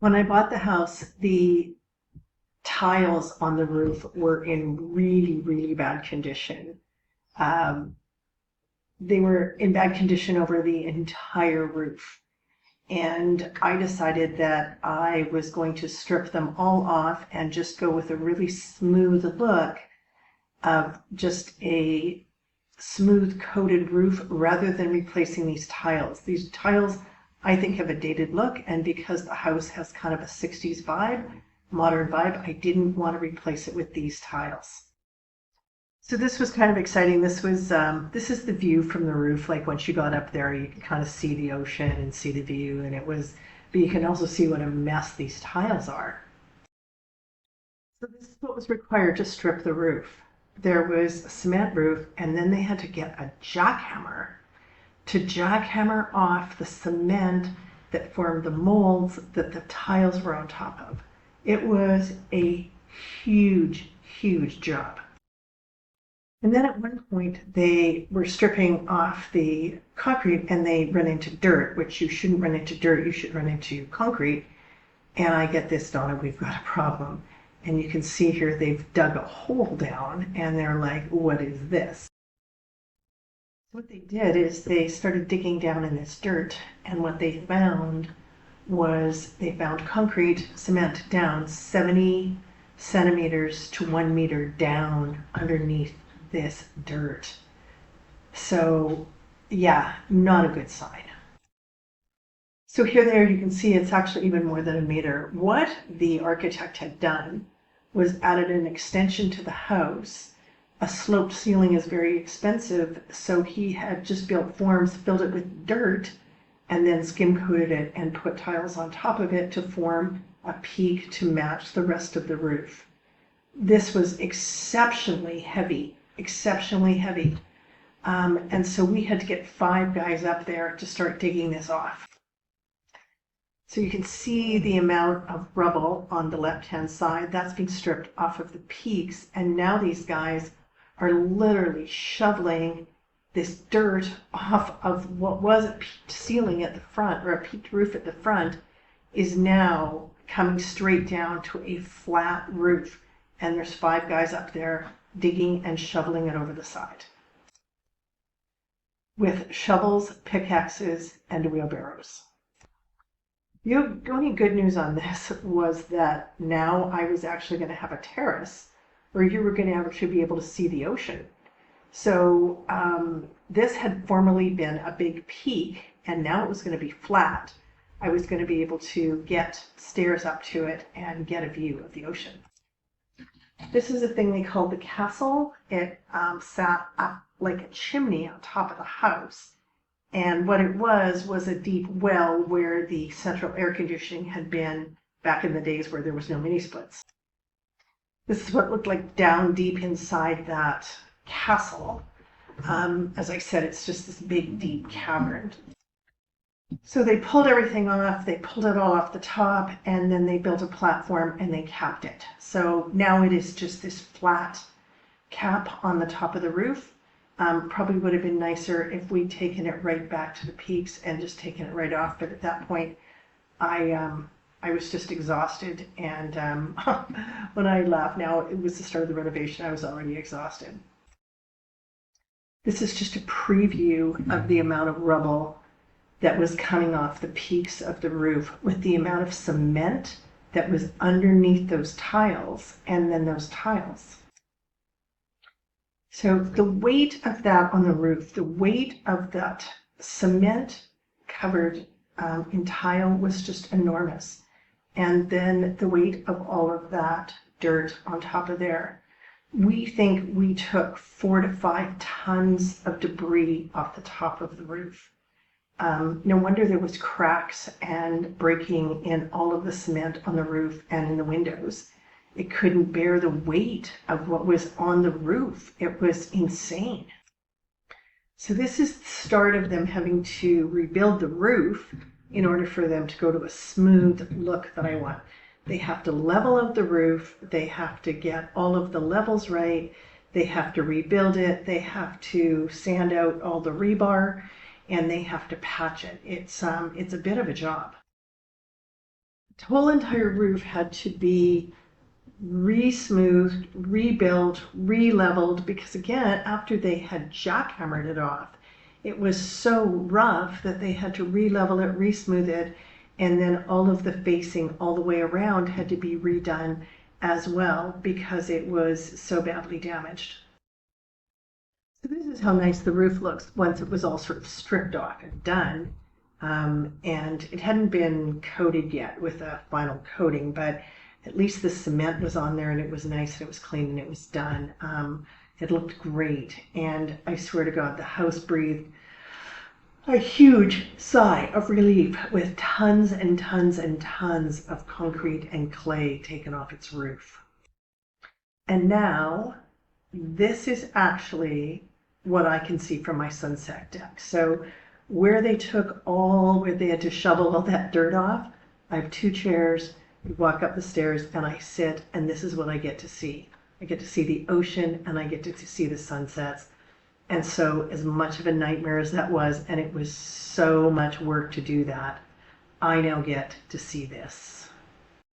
When I bought the house, the tiles on the roof were in really, really bad condition. Um, they were in bad condition over the entire roof. And I decided that I was going to strip them all off and just go with a really smooth look of just a smooth coated roof rather than replacing these tiles. These tiles, I think, have a dated look, and because the house has kind of a 60s vibe, modern vibe, I didn't want to replace it with these tiles. So this was kind of exciting. This is the view from the roof. Like once you got up there, you could kind of see the ocean and see the view, but you can also see what a mess these tiles are. So this is what was required to strip the roof. There was a cement roof, and then they had to get a jackhammer to jackhammer off the cement that formed the molds that the tiles were on top of. It was a huge, huge job. And then at one point they were stripping off the concrete and they run into dirt, which you shouldn't run into dirt, you should run into concrete. And I get this, Donna, we've got a problem. And you can see here they've dug a hole down and they're like, what is this? What they did is they started digging down in this dirt, and what they found was they found concrete cement down 70 centimeters to 1 meter down underneath this dirt. So yeah, not a good sign. So here there you can see it's actually even more than a meter. What the architect had done was added an extension to the house. A sloped ceiling is very expensive, so he had just built forms, filled it with dirt, and then skim coated it and put tiles on top of it to form a peak to match the rest of the roof. This was exceptionally heavy, exceptionally heavy. And so we had to get 5 guys up there to start digging this off. So you can see the amount of rubble on the left-hand side. That's being stripped off of the peaks. And now these guys are literally shoveling this dirt off of what was a peaked ceiling at the front, or a peaked roof at the front, is now coming straight down to a flat roof. And there's 5 guys up there digging and shoveling it over the side with shovels, pickaxes, and wheelbarrows. The only good news on this was that now I was actually going to have a terrace where you were going to actually be able to see the ocean. So this had formerly been a big peak, and now it was going to be flat. I was going to be able to get stairs up to it and get a view of the ocean. This is a thing they called the castle. It sat up like a chimney on top of the house. And what it was a deep well where the central air conditioning had been back in the days where there was no mini splits. This is what it looked like down deep inside that castle. As I said, it's just this big, deep cavern. So they pulled everything off, they pulled it all off the top, and then they built a platform and they capped it. So now it is just this flat cap on the top of the roof. Probably would have been nicer if we'd taken it right back to the peaks and just taken it right off. But at that point, I was just exhausted. And when I laugh now, it was the start of the renovation. I was already exhausted. This is just a preview of the amount of rubble that was coming off the peaks of the roof with the amount of cement that was underneath those tiles and then those tiles. So the weight of that on the roof, the weight of that cement covered in tile was just enormous. And then the weight of all of that dirt on top of there. We think we took 4 to 5 tons of debris off the top of the roof. No wonder there was cracks and breaking in all of the cement on the roof and in the windows. It couldn't bear the weight of what was on the roof. It was insane. So this is the start of them having to rebuild the roof in order for them to go to a smooth look that I want. They have to level up the roof. They have to get all of the levels right. They have to rebuild it. They have to sand out all the rebar, and they have to patch it. It's a bit of a job. The whole entire roof had to be re-smoothed, rebuilt, re-leveled, because again, after they had jackhammered it off, it was so rough that they had to re-level it, re-smooth it, and then all of the facing all the way around had to be redone as well because it was so badly damaged. So this is how nice the roof looks once it was all sort of stripped off and done. And it hadn't been coated yet with a final coating, but at least the cement was on there and it was nice and it was clean and it was done. It looked great. And I swear to God, the house breathed a huge sigh of relief with tons and tons and tons of concrete and clay taken off its roof. And now this is actually what I can see from my sunset deck. So where they had to shovel all that dirt off, I have two chairs. We walk up the stairs and I sit, and this is what I get to see. I get to see the ocean and I get to see the sunsets. And so as much of a nightmare as that was, and it was so much work to do that, I now get to see this.